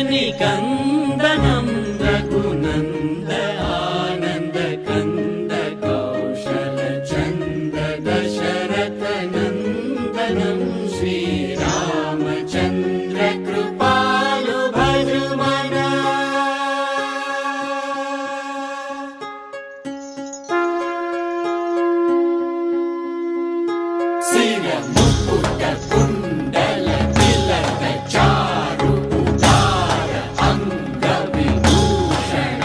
निकन्दनं रघुनन्द आनन्द कन्द कौशल चन्द दशरथ नन्दनं श्रीरामचन्द्र कृपालु भजुमना। सिर मुकुट कुण्डल तिलक चारु उदार अंग विभूषण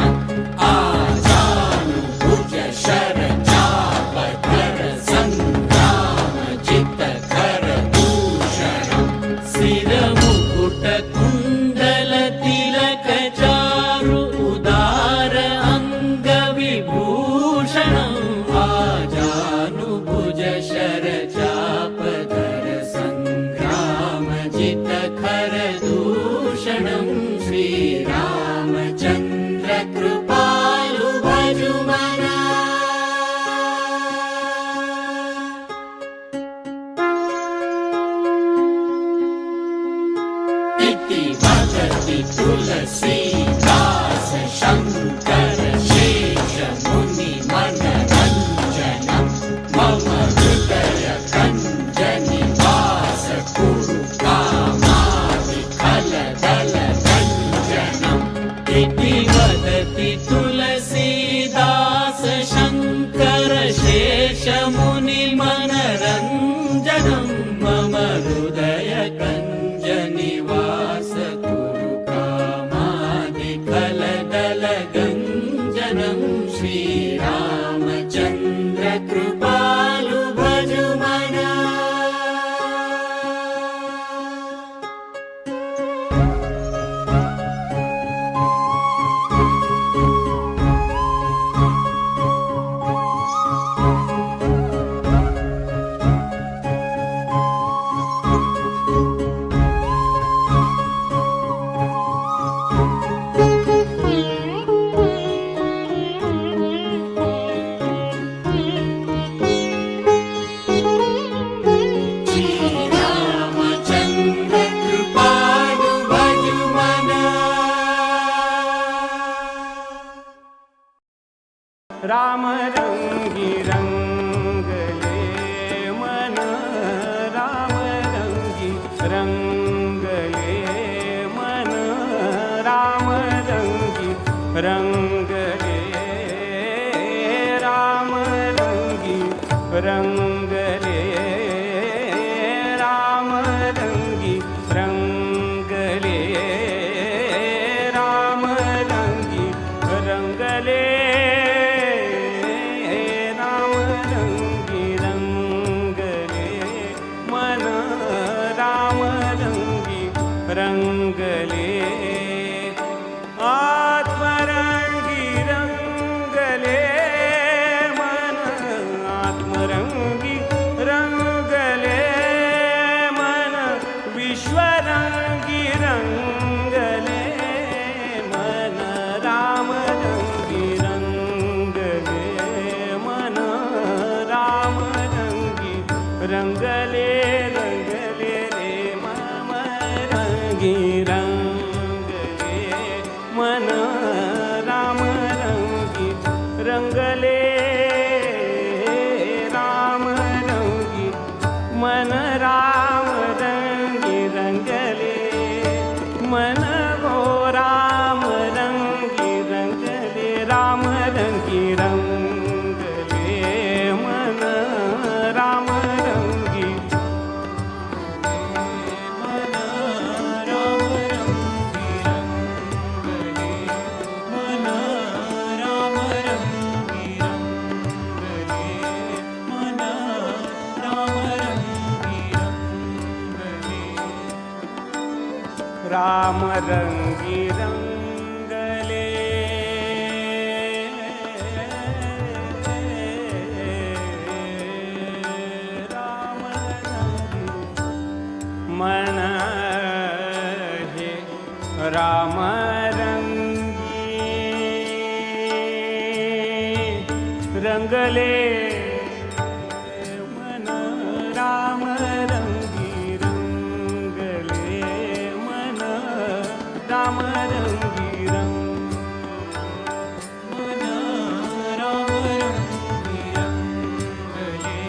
आजानुभुज शर चाप धर संग्राम जित कर दूषण। सिर मुकुट कुण्डल तिलक चारु उदार अंग विभूषण आजानुभुज शर चाप धर संग्राम जित खर दूषणं श्रीरामचन्द्र कृपालु भजुमना। इति वदति तुलसीदास शङ्कर शेष मुनि मनरञ्जनं मम हृदय कञ्ज निवास कुरु कामादि खलदल रञ्जनम्। इति वदति तुलसीदास शङ्कर शेष मुनि मनरञ्जनं मम हृदय कञ्ज निवास कुरु कामादि खलदल गञ्जनं श्रीरामचन्द्र कृपालु भजुमना। श्रीरामचन्द्र कृपालु भजुमना। राम रंगी रंगले मन राम रंगी रंगले मन राम रंगी रंगले राम रंगी रंगले राम रंगी रंगले राम रंगी रंगले राम रंगी रंगले मन राम रंगी रंगले आत्मरंगी रंगले मन आत्मरंगी रंगले मन विश्वरंगी रंगले मन राम रंगी रंगले मन राम रंगी रंगले रंगले रे मम रंगी रंगले मन राम रंगी रंगले राम रंगी मन राम रंगी रंगले मन गो राम रंगी रंगले राम रंगी रंगले मन राम रंगी मन राम रंगी रंगले मन राम रंगी रंगले मन राम रंगी रंगले राम रंगी रंगले राम रंगी मन हे राम रंगी रंगले मन राम रंगी रंगले मन राम रंगी रंग मन राम रंगी रंगले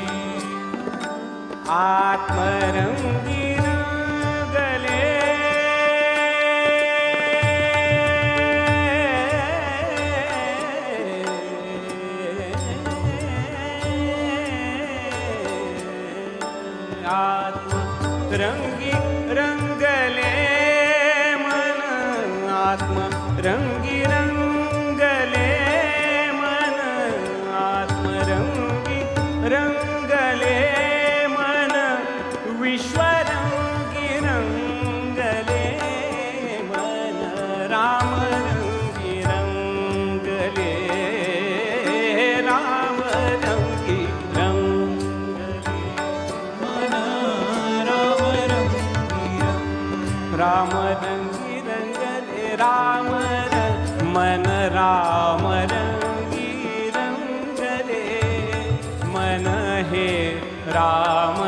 आत्मरंगी रंगले आत्मरंगी रंगले मन आत्मरंगी रंगले मन आत्मरंगी रंगले मन विश्वरंगी रंगले मन रामरंगी रंगले रामरंगी रंगले मन राम रंगी रंग राम रंगी रंगले राम मन राम रंगी रंगले मन हे राम